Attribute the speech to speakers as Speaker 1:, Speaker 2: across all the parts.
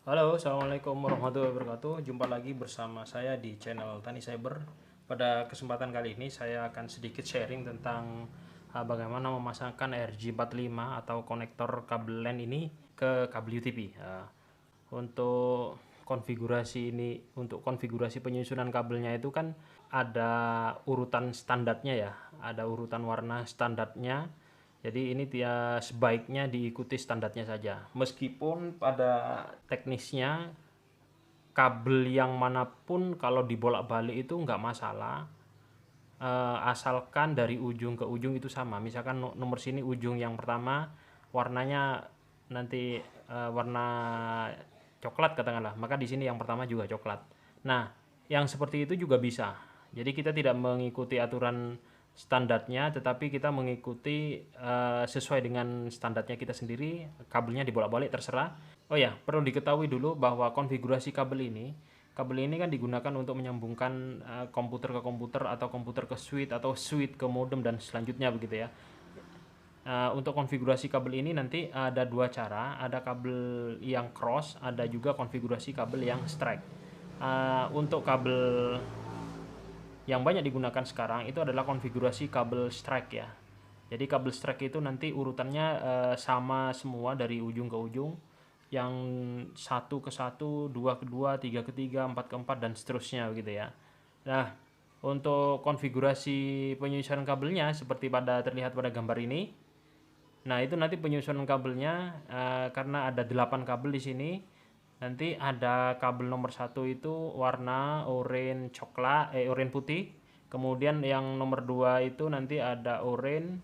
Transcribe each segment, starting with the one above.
Speaker 1: Halo, assalamualaikum warahmatullahi wabarakatuh. Jumpa lagi bersama saya di channel Tani Cyber. Pada kesempatan kali ini saya akan sedikit sharing tentang bagaimana memasangkan RJ45 atau konektor kabel LAN ini ke kabel UTP. Untuk untuk konfigurasi penyusunan kabelnya itu kan ada urutan standarnya ya, ada urutan warna standarnya. Jadi ini dia sebaiknya diikuti standarnya saja. Meskipun pada teknisnya kabel yang manapun kalau dibolak-balik itu nggak masalah, asalkan dari ujung ke ujung itu sama. Misalkan nomor sini ujung yang pertama warnanya nanti warna coklat katakanlah, maka di sini yang pertama juga coklat. Nah, yang seperti itu juga bisa. Jadi kita tidak mengikuti aturan standarnya, tetapi kita mengikuti sesuai dengan standarnya kita sendiri. Kabelnya dibolak-balik terserah. Oh ya, perlu diketahui dulu bahwa konfigurasi kabel ini kan digunakan untuk menyambungkan komputer ke komputer atau komputer ke switch atau switch ke modem dan selanjutnya begitu ya. Untuk konfigurasi kabel ini nanti ada dua cara, ada kabel yang cross, ada juga konfigurasi kabel yang strike. Untuk kabel yang banyak digunakan sekarang itu adalah konfigurasi kabel strike ya. Jadi kabel strike itu nanti urutannya sama semua dari ujung ke ujung, yang satu ke satu, dua ke dua, tiga ke tiga, empat ke empat dan seterusnya begitu ya. Nah, untuk konfigurasi penyusunan kabelnya seperti terlihat pada gambar ini. Nah, itu nanti penyusunan kabelnya karena ada 8 kabel di sini. Nanti ada kabel nomor satu itu warna oranye coklat, oranye putih. Kemudian yang nomor 2 itu nanti ada oranye.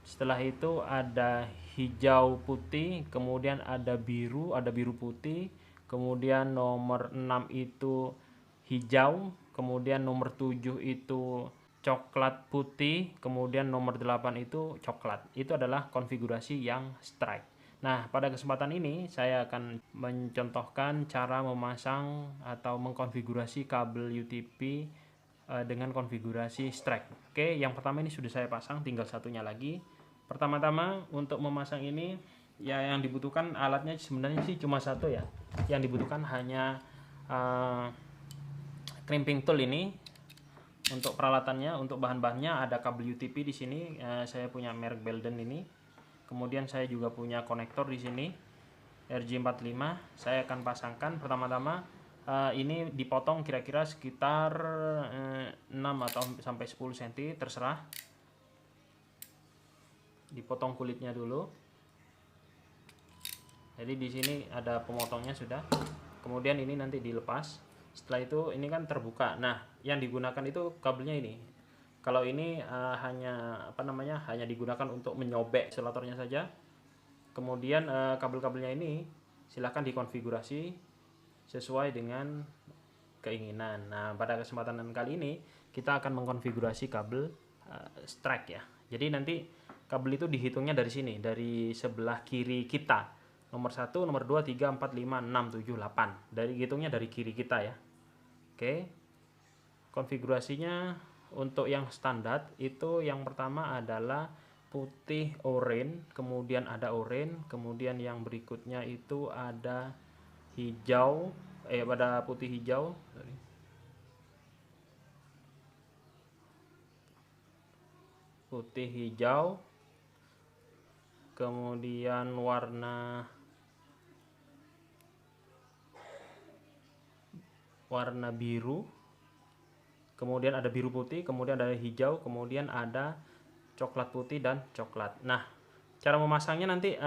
Speaker 1: Setelah itu ada hijau putih, kemudian ada biru putih. Kemudian nomor 6 itu hijau, kemudian nomor 7 itu coklat putih, kemudian nomor 8 itu coklat. Itu adalah konfigurasi yang strike. Nah, pada kesempatan ini saya akan mencontohkan cara memasang atau mengkonfigurasi kabel UTP dengan konfigurasi strike. Oke, yang pertama ini sudah saya pasang, tinggal satunya lagi. Pertama-tama untuk memasang ini ya yang dibutuhkan alatnya sebenarnya sih cuma satu ya. Yang dibutuhkan hanya crimping tool ini. Untuk peralatannya, untuk bahan-bahannya ada kabel UTP di sini. Saya punya merek Belden ini. Kemudian saya juga punya konektor di sini RJ45. Saya akan pasangkan pertama-tama ini dipotong kira-kira sekitar 6 atau sampai 10 cm terserah. Dipotong kulitnya dulu. Jadi di sini ada pemotongnya sudah. Kemudian ini nanti dilepas. Setelah itu ini kan terbuka. Nah, yang digunakan itu kabelnya ini. Kalau ini hanya digunakan untuk menyobek isolatornya saja. Kemudian kabel-kabelnya ini silahkan dikonfigurasi sesuai dengan keinginan. Nah, pada kesempatan kali ini kita akan mengkonfigurasi kabel strike ya. Jadi nanti kabel itu dihitungnya dari sini, dari sebelah kiri kita. Nomor 1, nomor 2, 3, 4, 5, 6, 7, 8. Dari hitungnya dari kiri kita ya. Oke. Konfigurasinya untuk yang standar itu yang pertama adalah putih oranye, kemudian ada oranye, kemudian yang berikutnya itu ada hijau, pada putih hijau, putih hijau, kemudian warna biru, kemudian ada biru putih, kemudian ada hijau, kemudian ada coklat putih dan coklat. Nah, cara memasangnya nanti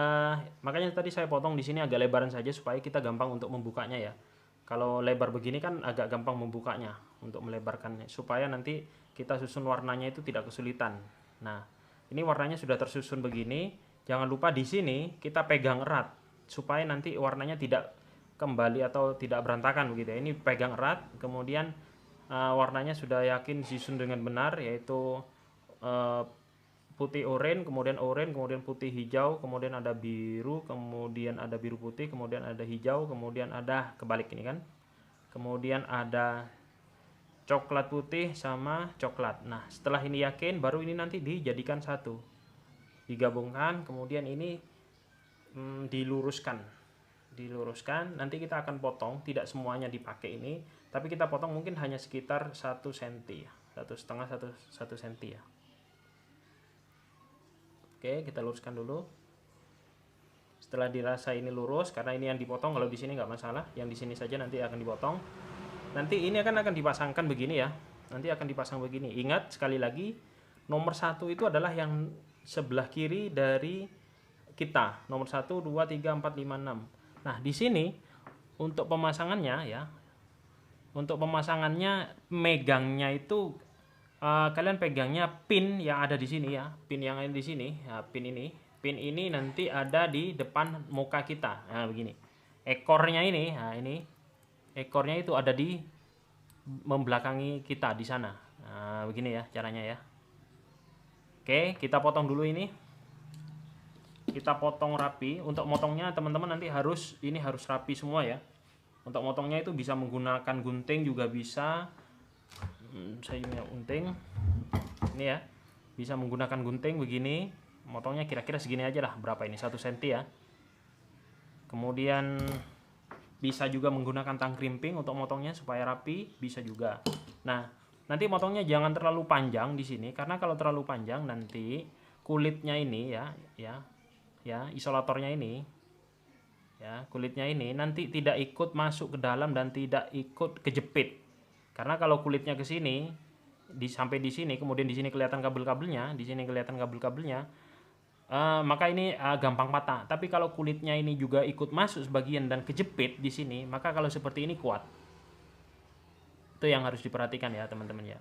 Speaker 1: makanya tadi saya potong di sini agak lebaran saja supaya kita gampang untuk membukanya ya. Kalau lebar begini kan agak gampang membukanya untuk melebarkannya supaya nanti kita susun warnanya itu tidak kesulitan. Nah, ini warnanya sudah tersusun begini. Jangan lupa di sini kita pegang erat supaya nanti warnanya tidak kembali atau tidak berantakan begitu ya. Ini pegang erat, kemudian warnanya sudah yakin disusun dengan benar, yaitu putih oranye, kemudian putih hijau, kemudian ada biru, kemudian ada biru putih, kemudian ada hijau, kemudian ada kebalik ini kan. Kemudian ada coklat putih sama coklat. Nah, setelah ini yakin baru ini nanti dijadikan satu. Digabungkan, kemudian ini diluruskan. diluruskan. Nanti kita akan potong, tidak semuanya dipakai ini, tapi kita potong mungkin hanya sekitar 1 cm ya, 1,5 cm ya. Oke, kita luruskan dulu. Setelah dirasa ini lurus, karena ini yang dipotong, kalau di sini nggak masalah, yang di sini saja nanti akan dipotong. Nanti ini akan dipasangkan begini ya, nanti akan dipasang begini. Ingat sekali lagi, nomor 1 itu adalah yang sebelah kiri dari kita, nomor 1, 2, 3, 4, 5, 6. Nah, di sini untuk pemasangannya ya, untuk pemasangannya megangnya itu kalian pegangnya pin yang ada di sini ya, pin yang ada di sini, ya, pin ini nanti ada di depan muka kita. Nah, begini. Ekornya ini, nah ini ekornya itu ada di membelakangi kita di sana. Nah, begini ya caranya ya. Oke, kita potong dulu ini. Kita potong rapi. Untuk motongnya teman-teman nanti harus rapi semua ya. Untuk motongnya itu bisa menggunakan gunting juga bisa. Saya punya gunting. Ini ya. Bisa menggunakan gunting begini. Motongnya kira-kira segini aja lah. Berapa ini? 1 cm ya. Kemudian bisa juga menggunakan tang krimping untuk motongnya supaya rapi, bisa juga. Nah, nanti motongnya jangan terlalu panjang di sini karena kalau terlalu panjang nanti kulitnya ini ya, isolatornya ini ya, kulitnya ini nanti tidak ikut masuk ke dalam dan tidak ikut kejepit. Karena kalau kulitnya ke sini sampai di sini, kemudian di sini kelihatan kabel-kabelnya, di sini kelihatan kabel-kabelnya, maka ini gampang patah. Tapi kalau kulitnya ini juga ikut masuk sebagian dan kejepit di sini, maka kalau seperti ini kuat. Itu yang harus diperhatikan ya teman-teman ya.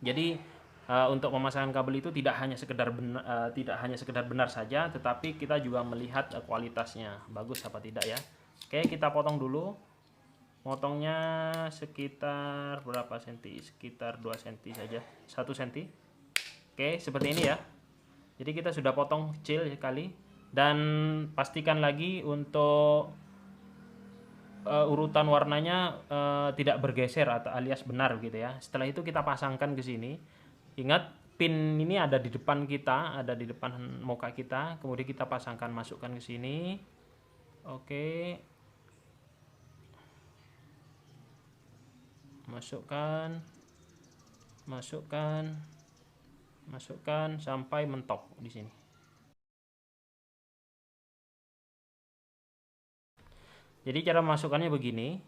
Speaker 1: Jadi untuk pemasangan kabel itu tidak hanya sekedar benar saja, tetapi kita juga melihat kualitasnya bagus apa tidak ya. Oke, kita potong dulu. Potongnya sekitar berapa senti? Sekitar 2 cm saja, 1 cm. Oke, seperti ini ya. Jadi kita sudah potong kecil sekali, dan pastikan lagi untuk urutan warnanya tidak bergeser atau alias benar gitu ya. Setelah itu kita pasangkan ke sini. Ingat pin ini ada di depan kita, ada di depan muka kita. Kemudian kita pasangkan, masukkan ke sini. Oke. Masukkan sampai mentok di sini. Jadi cara masukkannya begini.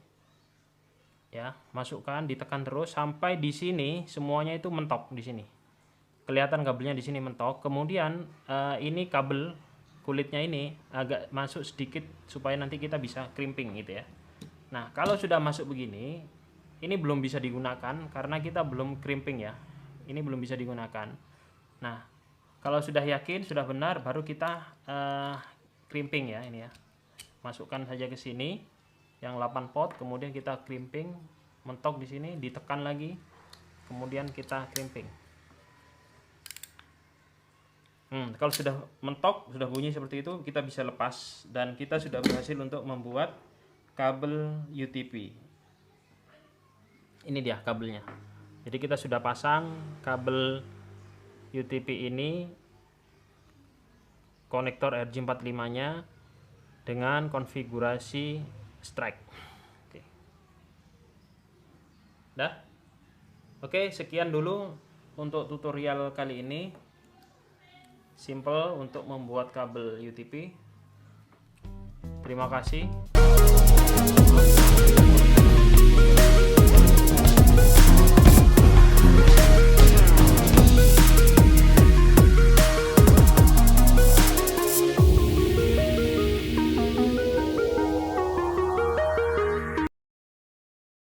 Speaker 1: Ya, masukkan, ditekan terus sampai di sini semuanya itu mentok di sini. Kelihatan kabelnya di sini mentok. Kemudian ini kabel kulitnya ini agak masuk sedikit supaya nanti kita bisa crimping gitu ya. Nah, kalau sudah masuk begini, ini belum bisa digunakan karena kita belum crimping ya. Ini belum bisa digunakan. Nah, kalau sudah yakin, sudah benar, baru kita crimping ya ini ya. Masukkan saja ke sini yang 8 pot, kemudian kita crimping, mentok di sini, ditekan lagi, kemudian kita crimping. Kalau sudah mentok, sudah bunyi seperti itu, kita bisa lepas dan kita sudah berhasil untuk membuat kabel UTP. Ini dia kabelnya. Jadi kita sudah pasang kabel UTP ini, konektor RJ45-nya dengan konfigurasi strike. Oke. Dah? Oke, sekian dulu untuk tutorial kali ini. Simple untuk membuat kabel UTP. Terima kasih.